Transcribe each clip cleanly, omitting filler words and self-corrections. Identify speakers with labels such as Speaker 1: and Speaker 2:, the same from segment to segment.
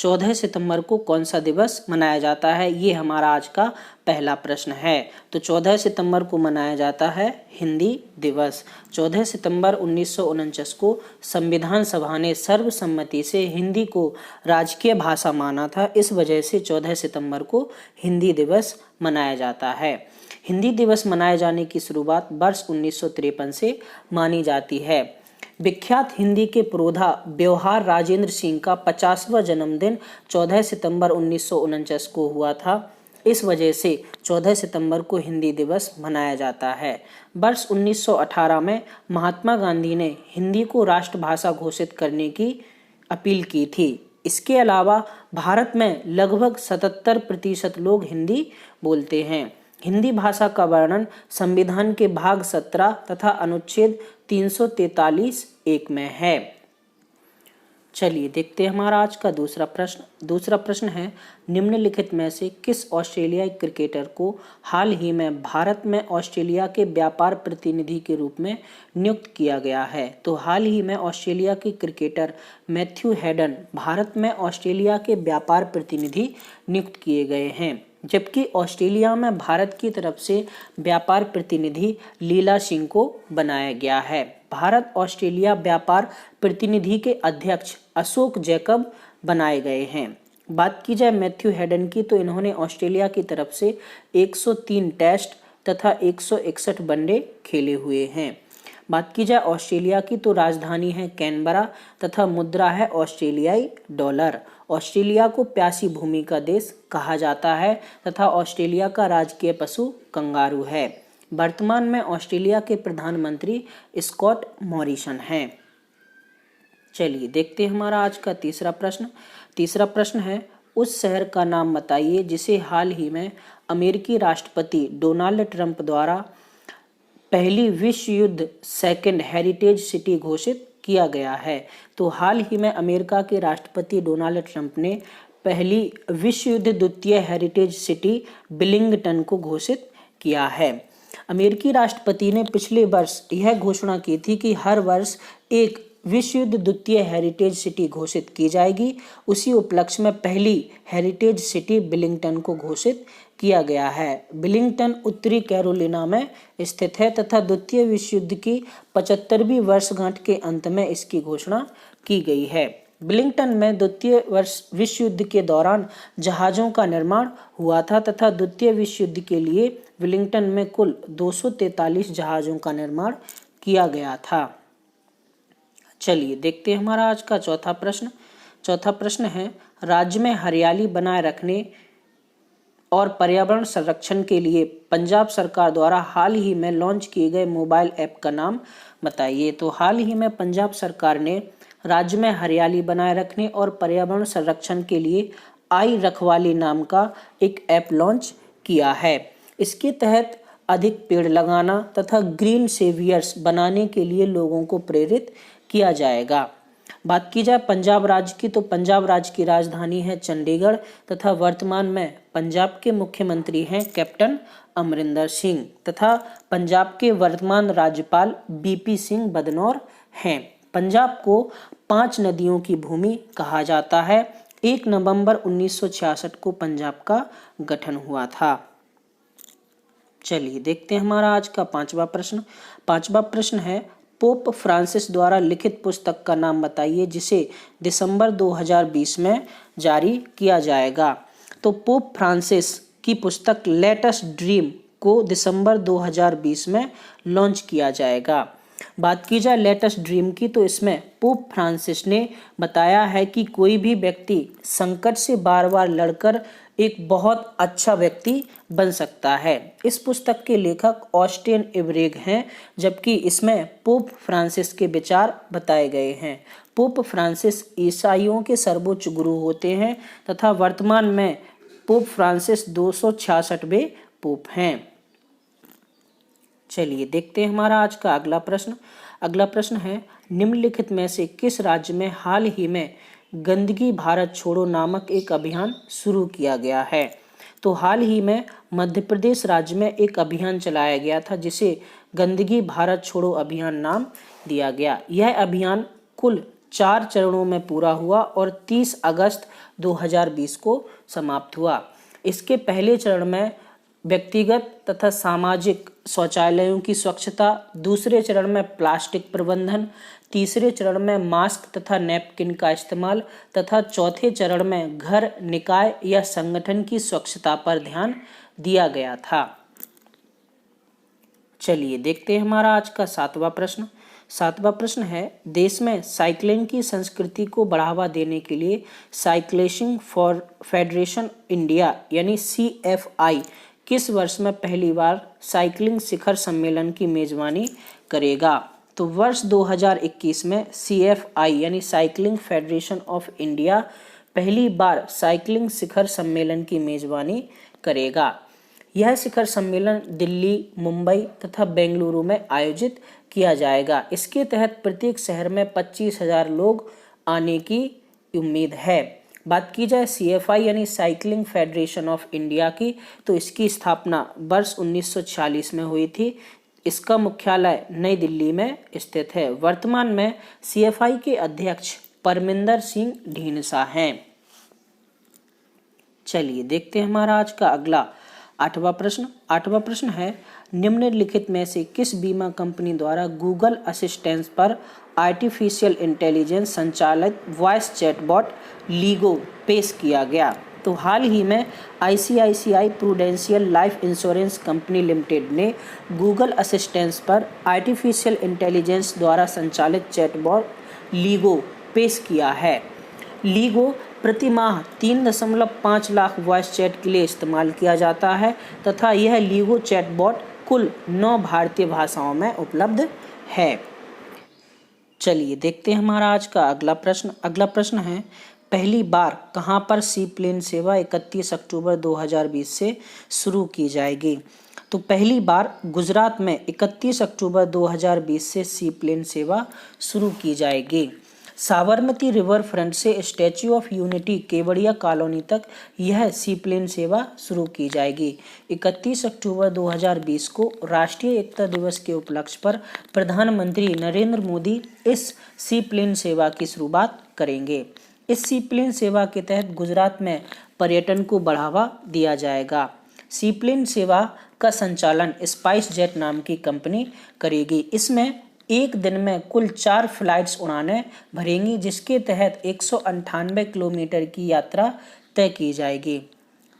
Speaker 1: 14 सितंबर को कौन सा दिवस मनाया जाता है, ये हमारा आज का पहला प्रश्न है। तो 14 सितंबर को मनाया जाता है हिंदी दिवस। 14 सितंबर 1949 को संविधान सभा ने सर्वसम्मति से हिंदी को राजकीय भाषा माना था। इस वजह से 14 सितंबर को हिंदी दिवस मनाया जाता है। हिंदी दिवस मनाए जाने की शुरुआत वर्ष 1953 से मानी जाती है। विख्यात हिंदी के पुरोधा व्यवहार राजेंद्र सिंह का 50वां जन्मदिन 14 सितंबर 1949 को हुआ था। इस वजह से 14 सितंबर को हिंदी दिवस मनाया जाता है। वर्ष 1918 में महात्मा गांधी ने हिंदी को राष्ट्रभाषा घोषित करने की अपील की थी। इसके अलावा भारत में लगभग 77% लोग हिंदी बोलते हैं। हिंदी भाषा का वर्णन संविधान के भाग 17 तथा अनुच्छेद 343(1) में है। चलिए देखते हैं हमारा आज का दूसरा प्रश्न है, निम्नलिखित में से किस ऑस्ट्रेलियाई क्रिकेटर को हाल ही में भारत में ऑस्ट्रेलिया के व्यापार प्रतिनिधि के रूप में नियुक्त किया गया है। तो हाल ही में ऑस्ट्रेलिया के क्रिकेटर मैथ्यू हेडन भारत में ऑस्ट्रेलिया के व्यापार प्रतिनिधि नियुक्त किए गए हैं, जबकि ऑस्ट्रेलिया में भारत की तरफ से व्यापार प्रतिनिधि लीला सिंह को बनाया गया है। भारत ऑस्ट्रेलिया व्यापार प्रतिनिधि के अध्यक्ष अशोक जैकब बनाए गए हैं। बात की जाए मैथ्यू हेडन की, तो इन्होंने ऑस्ट्रेलिया की तरफ से 103 टेस्ट तथा 161 वनडे खेले हुए हैं। बात की जाए ऑस्ट्रेलिया की, तो राजधानी है कैनबरा तथा मुद्रा है ऑस्ट्रेलियाई डॉलर। ऑस्ट्रेलिया को प्यासी भूमि का देश कहा जाता है तथा ऑस्ट्रेलिया का राजकीय पशु कंगारू है। वर्तमान में ऑस्ट्रेलिया के प्रधानमंत्री स्कॉट मॉरिसन हैं। चलिए देखते हैं हमारा आज का तीसरा प्रश्न है, उस शहर का नाम बताइए जिसे हाल ही में अमेरिकी राष्ट्रपति डोनाल्ड ट्रंप द्वारा पहली विश्व युद्ध सेकेंड हेरिटेज सिटी घोषित किया गया है। तो हाल ही में अमेरिका के राष्ट्रपति डोनाल्ड ट्रंप ने पहली विश्व युद्ध द्वितीय हेरिटेज सिटी बिलिंगटन को घोषित किया है। अमेरिकी राष्ट्रपति ने पिछले वर्ष यह घोषणा की थी कि हर वर्ष एक विश्व युद्ध द्वितीय हेरिटेज सिटी घोषित की जाएगी। उसी उपलक्ष्य में पहली हेरिटेज सिटी बिलिंगटन को घोषित किया गया है। बिलिंगटन उत्तरी कैरोलिना में स्थित है तथा द्वितीय विश्व युद्ध की 75वीं वर्षगांठ के अंत में इसकी घोषणा की गई है। बिलिंगटन में द्वितीय विश्व युद्ध के दौरान जहाज़ों का निर्माण हुआ था तथा द्वितीय विश्व युद्ध के लिए बिलिंगटन में कुल 243 जहाज़ों का निर्माण किया गया था। चलिए देखते हैं हमारा आज का चौथा प्रश्न है, राज्य में हरियाली बनाए रखने और पर्यावरण संरक्षण के लिए पंजाब सरकार द्वारा हाल ही में लॉन्च किए गए मोबाइल ऐप का नाम बताइए। तो हाल ही में पंजाब सरकार ने राज्य में हरियाली बनाए रखने और पर्यावरण संरक्षण के लिए आई रखवाली नाम का एक ऐप लॉन्च किया है। इसके तहत अधिक पेड़ लगाना तथा ग्रीन सेवियर्स बनाने के लिए लोगों को प्रेरित किया जाएगा। बात की जाए पंजाब राज्य की, तो पंजाब राज्य की राजधानी है चंडीगढ़ तथा वर्तमान में पंजाब के मुख्यमंत्री हैं कैप्टन अमरिंदर सिंह तथा पंजाब के वर्तमान राज्यपाल बीपी सिंह बदनौर हैं। पंजाब को 5 नदियों की भूमि कहा जाता है। 1 नवंबर 1966 को पंजाब का गठन हुआ था। चलिए देखते हैं हमारा आज का पांचवा प्रश्न है, पोप फ्रांसिस द्वारा लिखित पुस्तक का नाम बताइए जिसे दिसंबर 2020 में जारी किया जाएगा। तो पोप फ्रांसिस की पुस्तक लेटेस्ट ड्रीम को दिसंबर 2020 में लॉन्च किया जाएगा। बात की जाए लेटेस्ट ड्रीम की, तो इसमें पोप फ्रांसिस ने बताया है कि कोई भी व्यक्ति संकट से बार बार लड़कर एक बहुत अच्छा व्यक्ति बन सकता है। इस पुस्तक के लेखक ऑस्टिन इब्रेग हैं, जबकि इसमें पोप फ्रांसिस के विचार बताए गए हैं। पोप फ्रांसिस ईसाइयों के सर्वोच्च गुरु होते हैं तथा वर्तमान में पोप फ्रांसिस 266वें पोप हैं। चलिए देखते हैं हमारा आज का अगला प्रश्न है, निम्नलिखित में से किस राज्य में हाल ही में गंदगी भारत छोड़ो नामक एक अभियान शुरू किया गया है। तो हाल ही में मध्य प्रदेश राज्य में एक अभियान चलाया गया था जिसे गंदगी भारत छोड़ो अभियान नाम दिया गया। यह अभियान कुल 4 चरणों में पूरा हुआ और 30 अगस्त 2020 को समाप्त हुआ। इसके पहले चरण में व्यक्तिगत तथा सामाजिक शौचालयों की स्वच्छता, दूसरे चरण में प्लास्टिक प्रबंधन, तीसरे चरण में मास्क तथा नैपकिन का इस्तेमाल तथा चौथे चरण में घर, निकाय या संगठन की स्वच्छता पर ध्यान दिया गया था। चलिए देखते हैं हमारा आज का 7वां प्रश्न। 7वां प्रश्न है, देश में साइकिलिंग की संस्कृति को बढ़ावा देने के लिए साइक्लिंग फॉर फेडरेशन इंडिया यानी CFI किस वर्ष में पहली बार साइकिलिंग शिखर सम्मेलन की मेजबानी करेगा? तो वर्ष 2021 में CFI यानी साइकिलिंग फेडरेशन ऑफ इंडिया पहली बार साइकिलिंग शिखर सम्मेलन की मेजबानी करेगा। यह शिखर सम्मेलन दिल्ली, मुंबई तथा बेंगलुरु में आयोजित किया जाएगा। इसके तहत प्रत्येक शहर में 25,000 लोग आने की उम्मीद है। बात की जाए CFI यानी साइकिलिंग फेडरेशन ऑफ इंडिया की, तो इसकी स्थापना वर्ष 1946 में हुई थी। इसका मुख्यालय नई दिल्ली में स्थित है। वर्तमान में CFI के अध्यक्ष परमिंदर सिंह ढींडसा हैं। चलिए देखते हैं हमारा आज का अगला 8वां प्रश्न। 8वां प्रश्न है, निम्नलिखित में से किस बीमा कंपनी द्वारा गूगल असिस्टेंट पर आर्टिफिशियल इंटेलिजेंस संचालित वॉइस चैटबॉट लीगो पेश किया गया? तो हाल ही में ICICI prudential life insurance company limited ने गूगल असिस्टेंट पर आर्टिफिशियल इंटेलिजेंस द्वारा संचालित चैटबॉट लीगो पेश किया है। लीगो प्रति माह 3.5 लाख वॉइस चैट के लिए इस्तेमाल किया जाता है तथा यह लीगो चैटबॉट कुल 9 भारतीय भाषाओं में उपलब्ध है। चलिए देखते हैं हमारा आज का अगला प्रश्न। अगला प्रश्न है, पहली बार कहां पर सी प्लेन सेवा 31 अक्टूबर 2020 से शुरू की जाएगी? तो पहली बार गुजरात में 31 अक्टूबर 2020 से सी प्लेन सेवा शुरू की जाएगी। साबरमती रिवर फ्रंट से statue of unity Kevadia colony तक यह सी प्लेन सेवा शुरू की जाएगी। 31 अक्टूबर 2020 को राष्ट्रीय एकता दिवस के उपलक्ष्य पर प्रधानमंत्री नरेंद्र मोदी इस सी प्लेन सेवा की शुरुआत करेंगे। इस सी प्लेन सेवा के तहत गुजरात में पर्यटन को बढ़ावा दिया जाएगा। सी प्लेन सेवा का संचालन स्पाइस जेट नाम की कंपनी करेगी। इसमें एक दिन में कुल 4 फ्लाइट्स उड़ानें भरेंगी, जिसके तहत 198 किलोमीटर की यात्रा तय की जाएगी।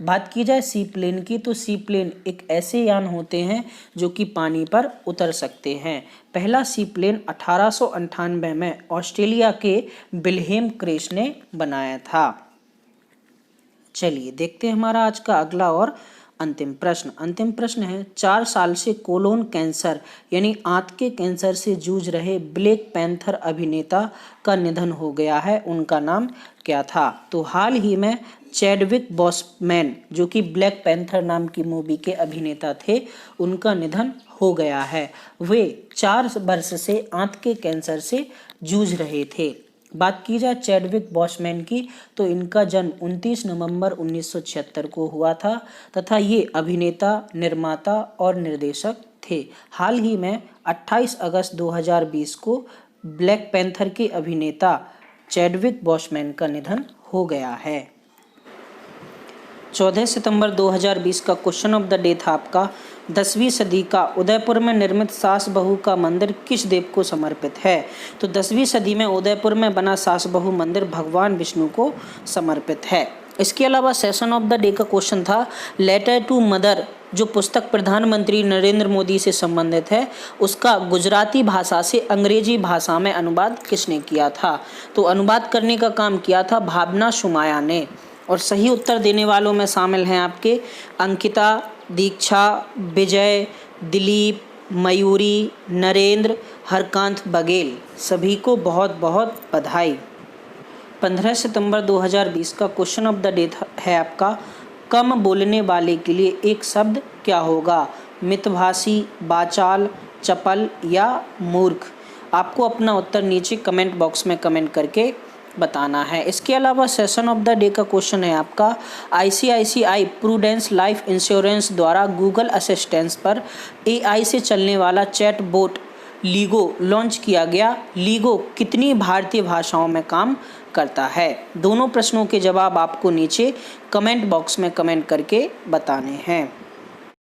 Speaker 1: बात की जाए सी प्लेन की, तो सी प्लेन एक ऐसे यान होते हैं जो कि पानी पर उतर सकते हैं। पहला सी प्लेन 1898 में ऑस्ट्रेलिया के विल्हेम क्रेस ने बनाया था। चलिए देखते हैं हमारा आज का अगला और अंतिम प्रश्न। अंतिम प्रश्न है, 4 साल से कोलोन कैंसर यानी आंत के कैंसर से जूझ रहे ब्लैक पैंथर अभिनेता का निधन हो गया है। उनका नाम क्या था? तो हाल ही में चैडविक बॉसमैन जो कि ब्लैक पैंथर नाम की मूवी के अभिनेता थे, उनका निधन हो गया है। वे 4 वर्ष से आंत के कैंसर से जूझ रहे थे। बात की जाए चैडविक बॉसमैन की, तो इनका जन्म 29 नवंबर 1976 को हुआ था तथा ये अभिनेता, निर्माता और निर्देशक थे। हाल ही में 28 अगस्त 2020 को ब्लैक पैंथर के अभिनेता चैडविक बॉसमैन का निधन हो गया है। 14 सितंबर 2020 का क्वेश्चन ऑफ द डे था आपका, 10वीं सदी का उदयपुर में निर्मित सास बहू का मंदिर किस देव को समर्पित है? तो 10वीं सदी में उदयपुर में बना सास बहू मंदिर भगवान विष्णु को समर्पित है। इसके अलावा सेशन ऑफ द डे का क्वेश्चन था, लेटर टू मदर जो पुस्तक प्रधानमंत्री नरेंद्र मोदी से संबंधित है, उसका गुजराती भाषा से अंग्रेजी भाषा में अनुवाद किसने किया था? तो अनुवाद करने का काम किया था भावना सुमाया ने। और सही उत्तर देने वालों में शामिल हैं आपके अंकिता, दीक्षा, विजय, दिलीप, मयूरी, नरेंद्र, हरकांत बघेल। सभी को बहुत बहुत बधाई। 15 सितंबर 2020 का क्वेश्चन ऑफ द डे है आपका, कम बोलने वाले के लिए एक शब्द क्या होगा? मितभाषी, बाचाल, चपल या मूर्ख? आपको अपना उत्तर नीचे कमेंट बॉक्स में कमेंट करके बताना है। इसके अलावा सेशन ऑफ द डे का क्वेश्चन है आपका, ICICI प्रूडेंस लाइफ इंश्योरेंस द्वारा गूगल असिस्टेंट पर AI से चलने वाला चैट बोट लीगो लॉन्च किया गया? लीगो कितनी भारतीय भाषाओं में काम करता है? दोनों प्रश्नों के जवाब आपको नीचे कमेंट बॉक्स में कमेंट करके बताने हैं।